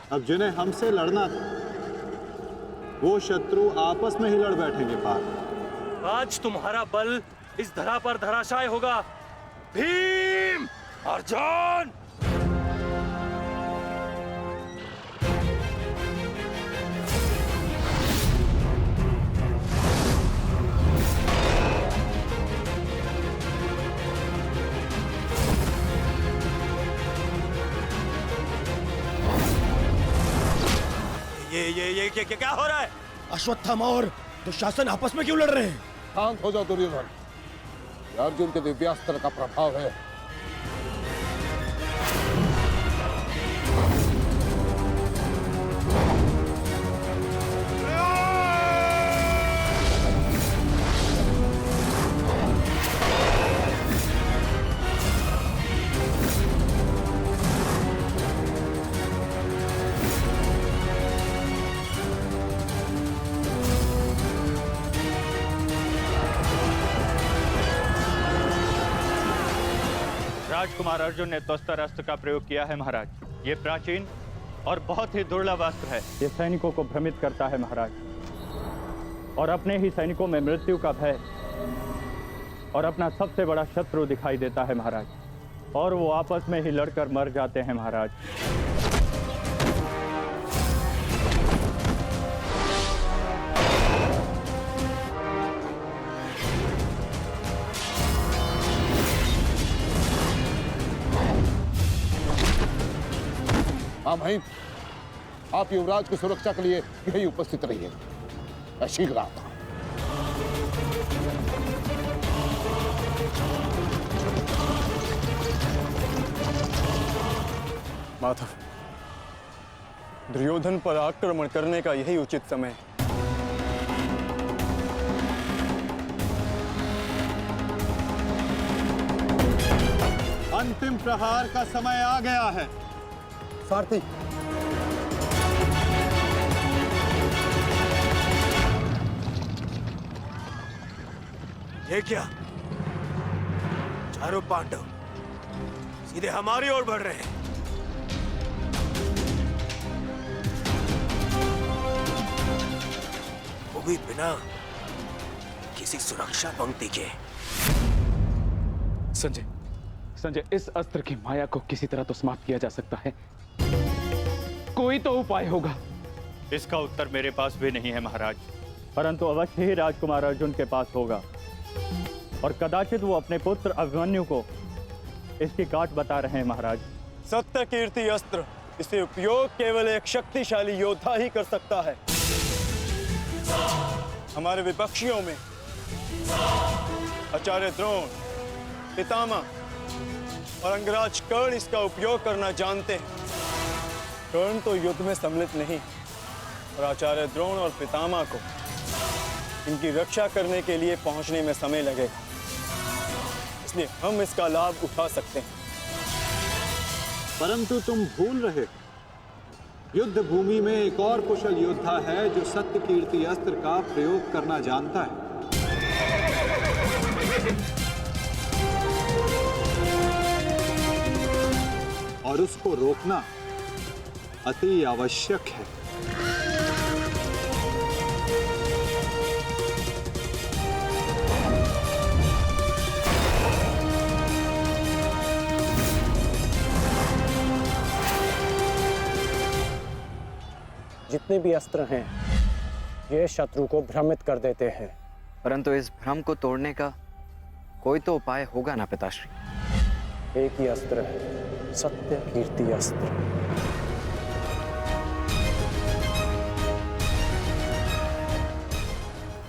अब जिन्हें हमसे लड़ना था वो शत्रु आपस में ही लड़ बैठेंगे पार। आज तुम्हारा बल इस धरा पर धराशाय होगा। भीम, अर्जुन! ये क्या हो रहा है? अश्वत्थामा और दुशासन आपस में क्यों लड़ रहे हैं? शांत हो जाओ दुर्योधन। ये अर्जुन के दिव्यास्त्र का प्रभाव है। राजकुमार अर्जुन ने त्वस्तर अस्त्र का प्रयोग किया है महाराज। ये प्राचीन और बहुत ही दुर्लभ अस्त्र है। ये सैनिकों को भ्रमित करता है महाराज, और अपने ही सैनिकों में मृत्यु का भय और अपना सबसे बड़ा शत्रु दिखाई देता है महाराज, और वो आपस में ही लड़कर मर जाते हैं महाराज। हाँ भाई, आप युवराज की सुरक्षा के लिए यही उपस्थित रहिए। मैं शीघ्र आता हूं। माधव, दुर्योधन पर आक्रमण करने का यही उचित समय है। अंतिम प्रहार का समय आ गया है। सारथी, ये क्या? चारों पांडव सीधे हमारी ओर बढ़ रहे हैं। वो भी बिना किसी सुरक्षा पंक्ति के। संजय, इस अस्त्र की माया को किसी तरह तो समाप्त किया जा सकता है। कोई तो उपाय होगा। इसका उत्तर मेरे पास भी नहीं है महाराज, परंतु अवश्य ही राजकुमार अर्जुन के पास होगा, और कदाचित वो अपने पुत्र अभिमन्यु को इसकी काट बता रहे हैं महाराज। सत्य कीर्ति अस्त्र, इसे उपयोग केवल एक शक्तिशाली योद्धा ही कर सकता है। हमारे विपक्षियों में आचार्य द्रोण, पितामह और अंगराज कर्ण इसका उपयोग करना जानते हैं। कर्ण तो युद्ध में सम्मिलित नहीं, और आचार्य द्रोण और पितामह को इनकी रक्षा करने के लिए पहुंचने में समय लगेगा, इसलिए हम इसका लाभ उठा सकते हैं। परंतु तुम भूल रहे हो, युद्ध भूमि में एक और कुशल योद्धा है जो सत्य कीर्ति अस्त्र का प्रयोग करना जानता है। और उसको रोकना अति आवश्यक है। जितने भी अस्त्र हैं, ये शत्रु को भ्रमित कर देते हैं। परंतु इस भ्रम को तोड़ने का कोई तो उपाय होगा ना पिताश्री? एक ही अस्त्र है, सत्य कीर्ति अस्त्र।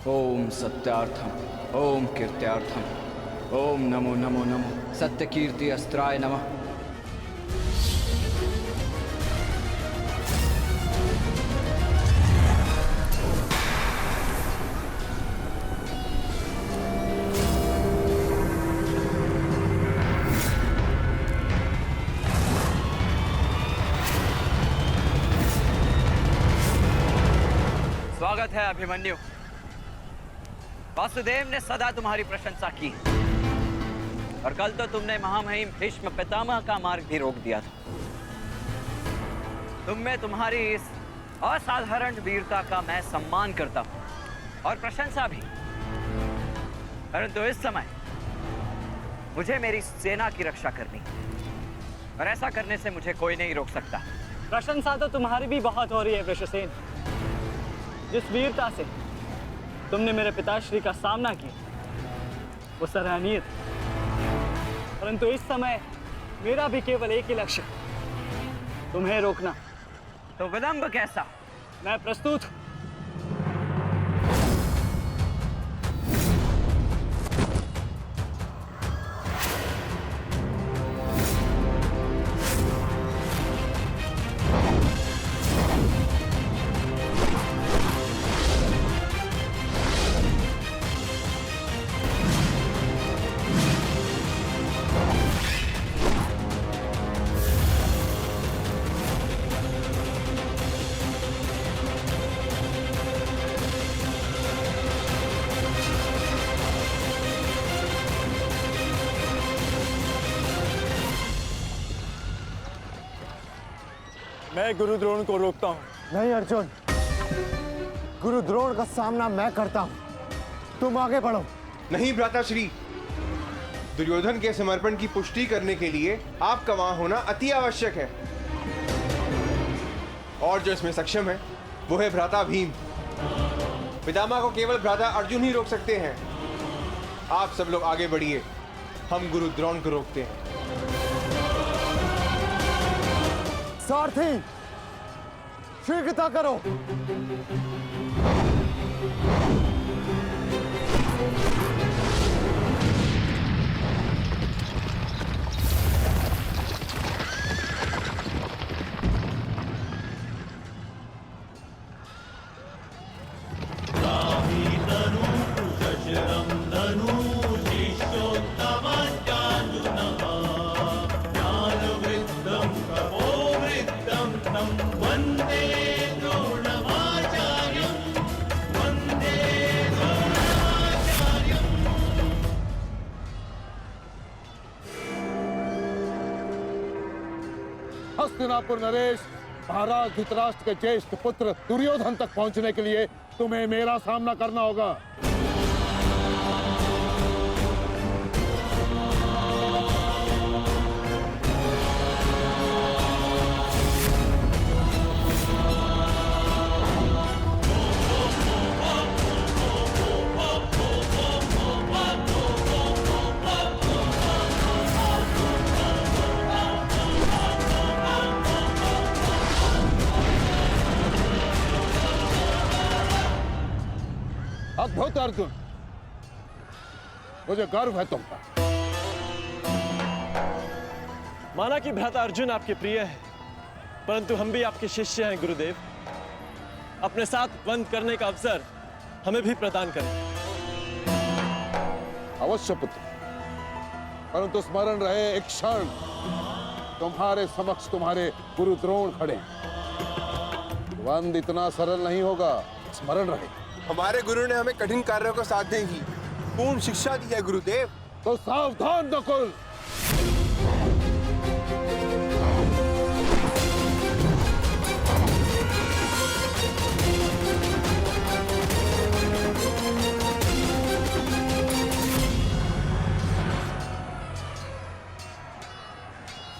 ओम सत्यार्थम, ओम कीर्त्यार्थम, ओम नमो नमो नमो सत्य कीर्ति अस्त्राय नमः। स्वागत है अभिमन्यु। वासुदेव ने सदा तुम्हारी प्रशंसा की, और कल तो तुमने महामहिम भीष्म पितामह का मार्ग भी रोक दिया था। तुम में तुम्हारी इस असाधारण वीरता का मैं सम्मान करता हूं और प्रशंसा भी, परंतु इस समय मुझे मेरी सेना की रक्षा करनी है और ऐसा करने से मुझे कोई नहीं रोक सकता। प्रशंसा तो तुम्हारी भी बहुत हो रही है वृषसेन। जिस वीरता से तुमने मेरे पिताश्री का सामना किया वो सराहनीय था, परंतु इस समय मेरा भी केवल एक ही लक्ष्य, तुम्हें रोकना। तो विलंब कैसा? मैं प्रस्तुत हूं। मैं गुरु द्रोण को रोकता हूं। नहीं अर्जुन, गुरु द्रोण का सामना मैं करता हूं, तुम आगे बढ़ो। नहीं भ्राताश्री, दुर्योधन के समर्पण की पुष्टि करने के लिए आपका वहां होना अति आवश्यक है, और जो इसमें सक्षम है वो है भ्राता भीम। पितामह को केवल भ्राता अर्जुन ही रोक सकते हैं। आप सब लोग आगे बढ़िए, हम गुरु द्रोण को रोकते हैं। सारथी, शीघ्रता करो। हस्तिनापुर नरेश, महाराज धृतराष्ट्र के ज्येष्ठ पुत्र दुर्योधन तक पहुंचने के लिए तुम्हें मेरा सामना करना होगा। अद्भुत अर्जुन, मुझे गर्व है तुम पर। माना कि भ्राता अर्जुन आपके प्रिय है, परंतु हम भी आपके शिष्य हैं गुरुदेव। अपने साथ बंद करने का अवसर हमें भी प्रदान करें। अवश्य पुत्र, परंतु स्मरण रहे एक क्षण तुम्हारे समक्ष तुम्हारे गुरु द्रोण खड़े हैं। बंद इतना सरल नहीं होगा, स्मरण रहे। हमारे गुरु ने हमें कठिन कार्यों को साधने की पूर्ण शिक्षा दी है गुरुदेव। तो सावधान नकुल।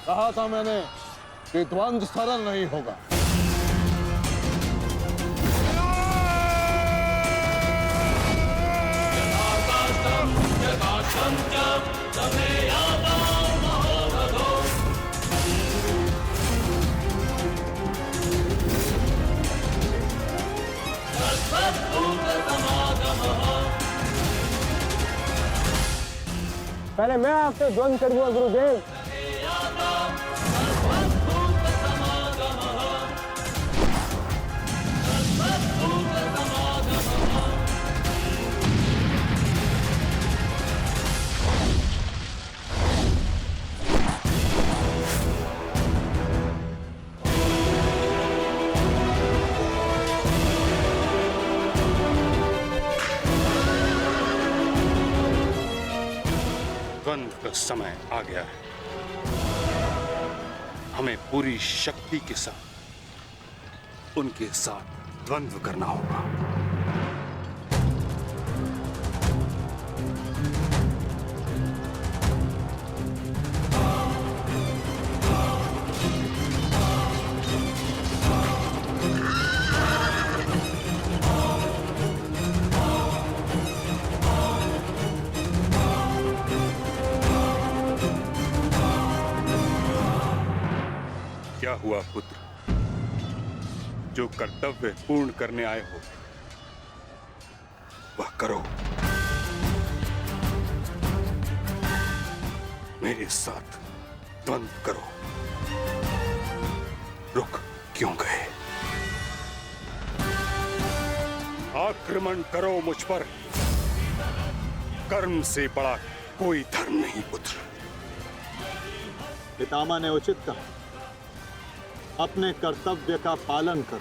कहा था मैंने कि द्वंद्व सरल नहीं होगा। पहले मैं आपसे द्वंद्व करूंगा गुरुदेव। द्वंद्व का समय आ गया है। हमें पूरी शक्ति के साथ उनके साथ द्वंद्व करना होगा। क्या हुआ पुत्र? जो कर्तव्य पूर्ण करने आए हो वह करो। मेरे साथ द्वंद्व करो। रुक क्यों गए? आक्रमण करो मुझ पर। कर्म से बड़ा कोई धर्म नहीं पुत्र। पितामह ने उचित कहा, अपने कर्तव्य का पालन कर।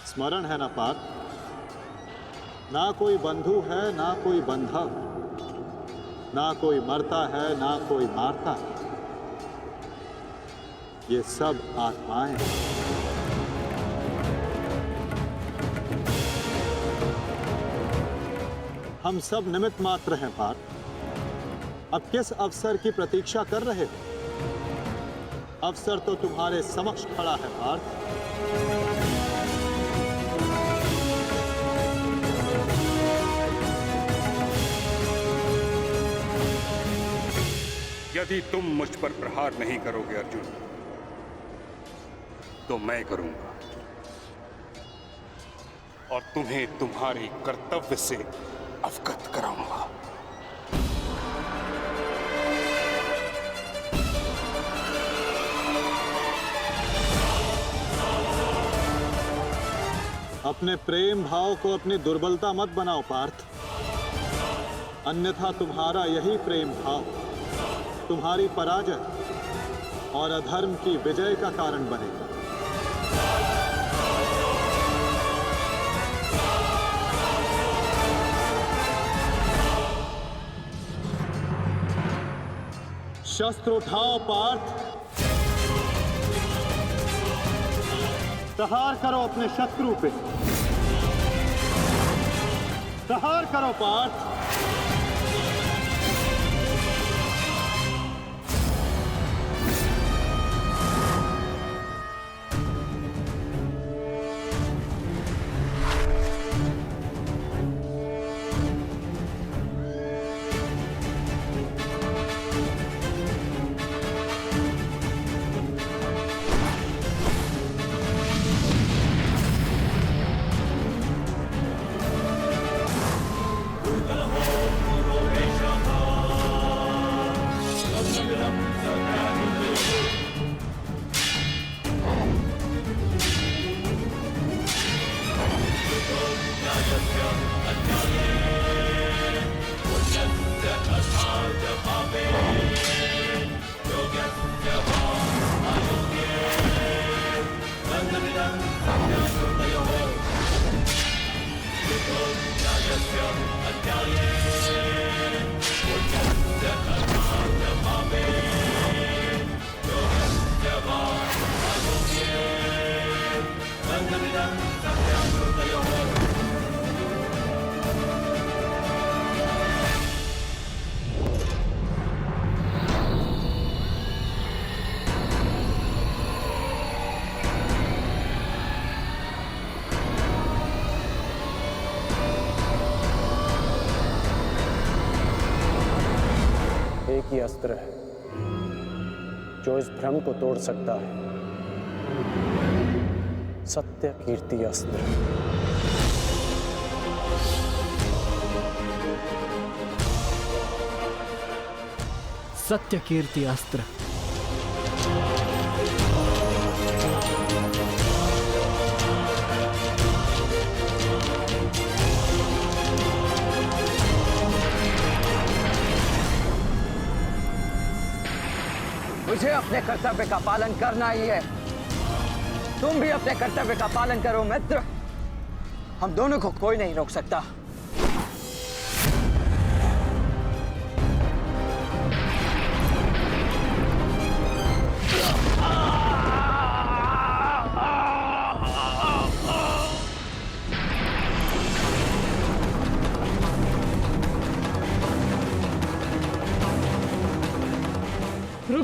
स्मरण है ना पार्थ, ना कोई बंधु है ना कोई बंधव, ना कोई मरता है ना कोई मारता है। ये सब आत्माएं हैं। हम सब निमित्त मात्र हैं पार्थ। अब किस अवसर की प्रतीक्षा कर रहे हो? अवसर तो तुम्हारे समक्ष खड़ा है पार्थ। यदि तुम मुझ पर प्रहार नहीं करोगे अर्जुन, तो मैं करूंगा और तुम्हें तुम्हारे कर्तव्य से अवगत कराऊंगा। अपने प्रेम भाव को अपनी दुर्बलता मत बनाओ पार्थ, अन्यथा तुम्हारा यही प्रेम भाव तुम्हारी पराजय और अधर्म की विजय का कारण बनेगा। शस्त्र उठाओ पार्थ, प्रहार करो अपने शत्रु पे। प्रहार करो पार्थ। एक ही अस्त्र है जो इस भ्रम को तोड़ सकता है, सत्य कीर्ति अस्त्र। सत्य कीर्ति अस्त्र। मुझे अपने कर्तव्य का पालन करना ही है। तुम भी अपने कर्तव्य का पालन करो मित्र। हम दोनों को कोई नहीं रोक सकता।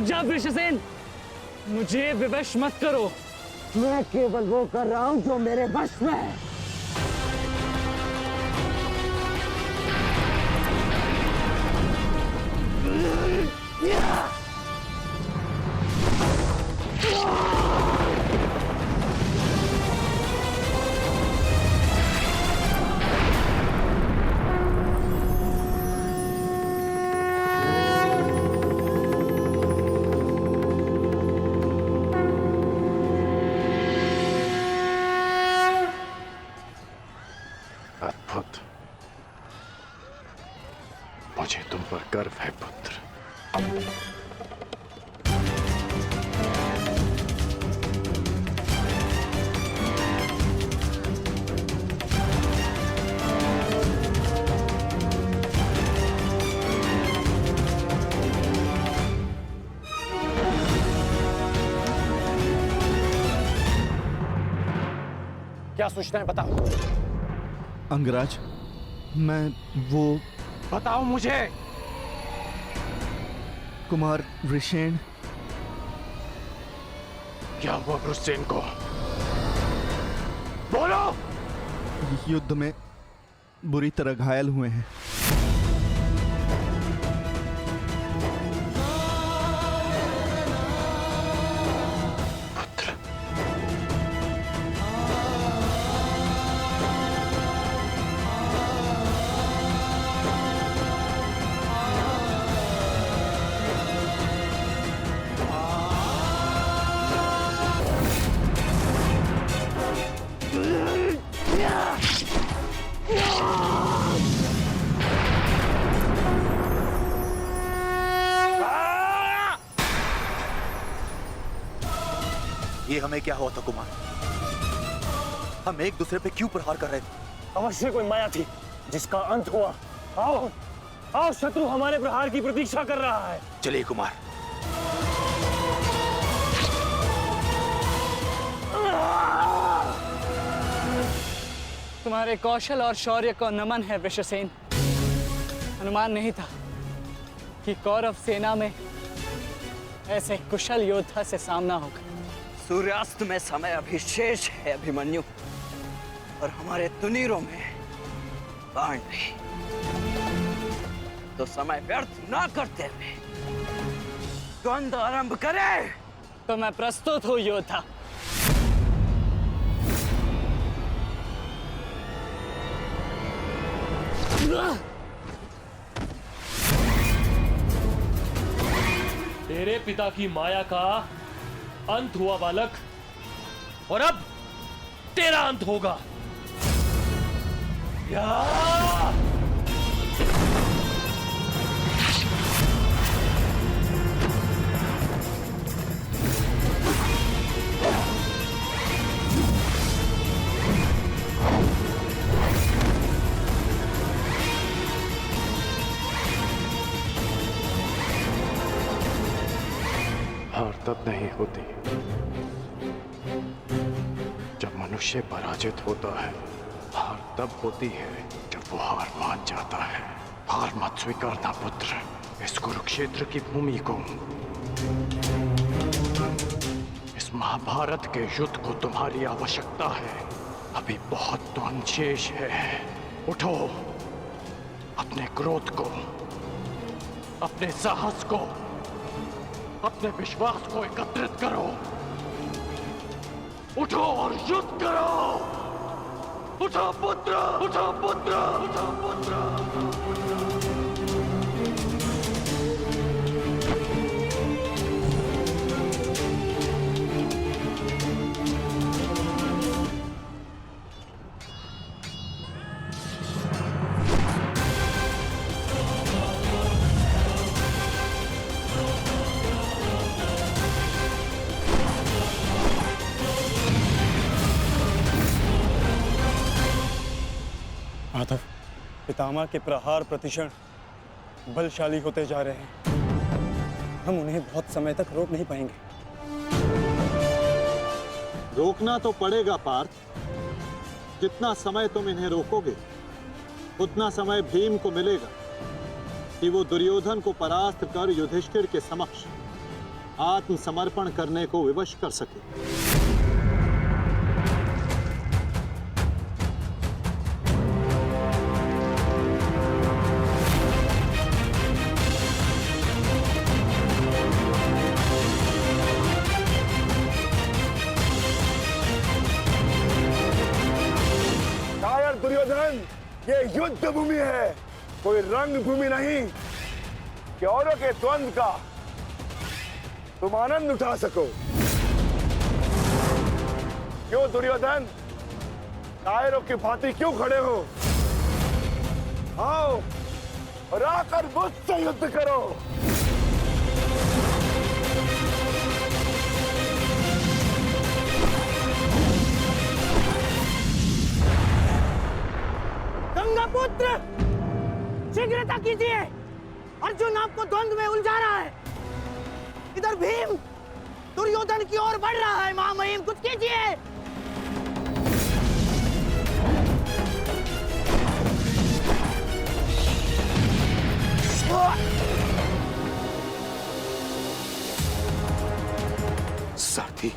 रुक जा वृषसेन, मुझे विवश मत करो। मैं केवल वो कर रहा हूं जो मेरे वश में है। अद्भुत, मुझे तुम पर गर्व है पुत्र। क्या सूचना है बताओ। अंगराज, मैं वो बताओ मुझे। कुमार ऋषेण। क्या हुआ वृषसेन को? बोलो। युद्ध में बुरी तरह घायल हुए हैं। ये हमें क्या हुआ था कुमार? हम एक दूसरे पे क्यों प्रहार कर रहे थे? अवश्य कोई माया थी जिसका अंत हुआ। आओ आओ, शत्रु हमारे प्रहार की प्रतीक्षा कर रहा है। चलिए कुमार। तुम्हारे कौशल और शौर्य को नमन है वृषसेन। अनुमान नहीं था कि कौरव सेना में ऐसे कुशल योद्धा से सामना होगा। सूर्यास्त में समय अभी शेष है अभिमन्यु, और हमारे तुनीरों में बाण नहीं। तो समय व्यर्थ ना करते हुए द्वंद्व आरंभ करें। तो मैं प्रस्तुत हूं योद्धा। तेरे पिता की माया का अंत हुआ बालक, और अब तेरा अंत होगा। हार तब नहीं होती जब मनुष्य पराजित होता है। हार तब होती है जब वो हार मान जाता है। हार मत स्वीकारना पुत्र। इस कुरुक्षेत्र की भूमि को, इस महाभारत के युद्ध को तुम्हारी आवश्यकता है। अभी बहुत तो शेष है। उठो, अपने क्रोध को, अपने साहस को, अपने विश्वास को एकत्रित करो। उठो और युद्ध करो। उठो पुत्र, उठो पुत्र, उठो पुत्र। माधव, पितामह के प्रहार प्रतिक्षण बलशाली होते जा रहे हैं। हम उन्हें बहुत समय तक रोक नहीं पाएंगे। रोकना तो पड़ेगा पार्थ। जितना समय तुम इन्हें रोकोगे उतना समय भीम को मिलेगा कि वो दुर्योधन को परास्त कर युधिष्ठिर के समक्ष आत्मसमर्पण करने को विवश कर सके। दुर्योधन, ये युद्ध भूमि है, कोई रंग भूमि नहीं कि औरों के द्वंद का तुम आनंद उठा सको। क्यों दुर्योधन, कायरों की भांति क्यों खड़े हो? आओ और आकर मुझसे युद्ध करो। गंगापुत्र, शीघ्रता कीजिए, अर्जुन आपको द्वंद्व में उलझा रहा है। इधर भीम दुर्योधन की ओर बढ़ रहा है। महामहिम, कुछ कीजिए। सारथी,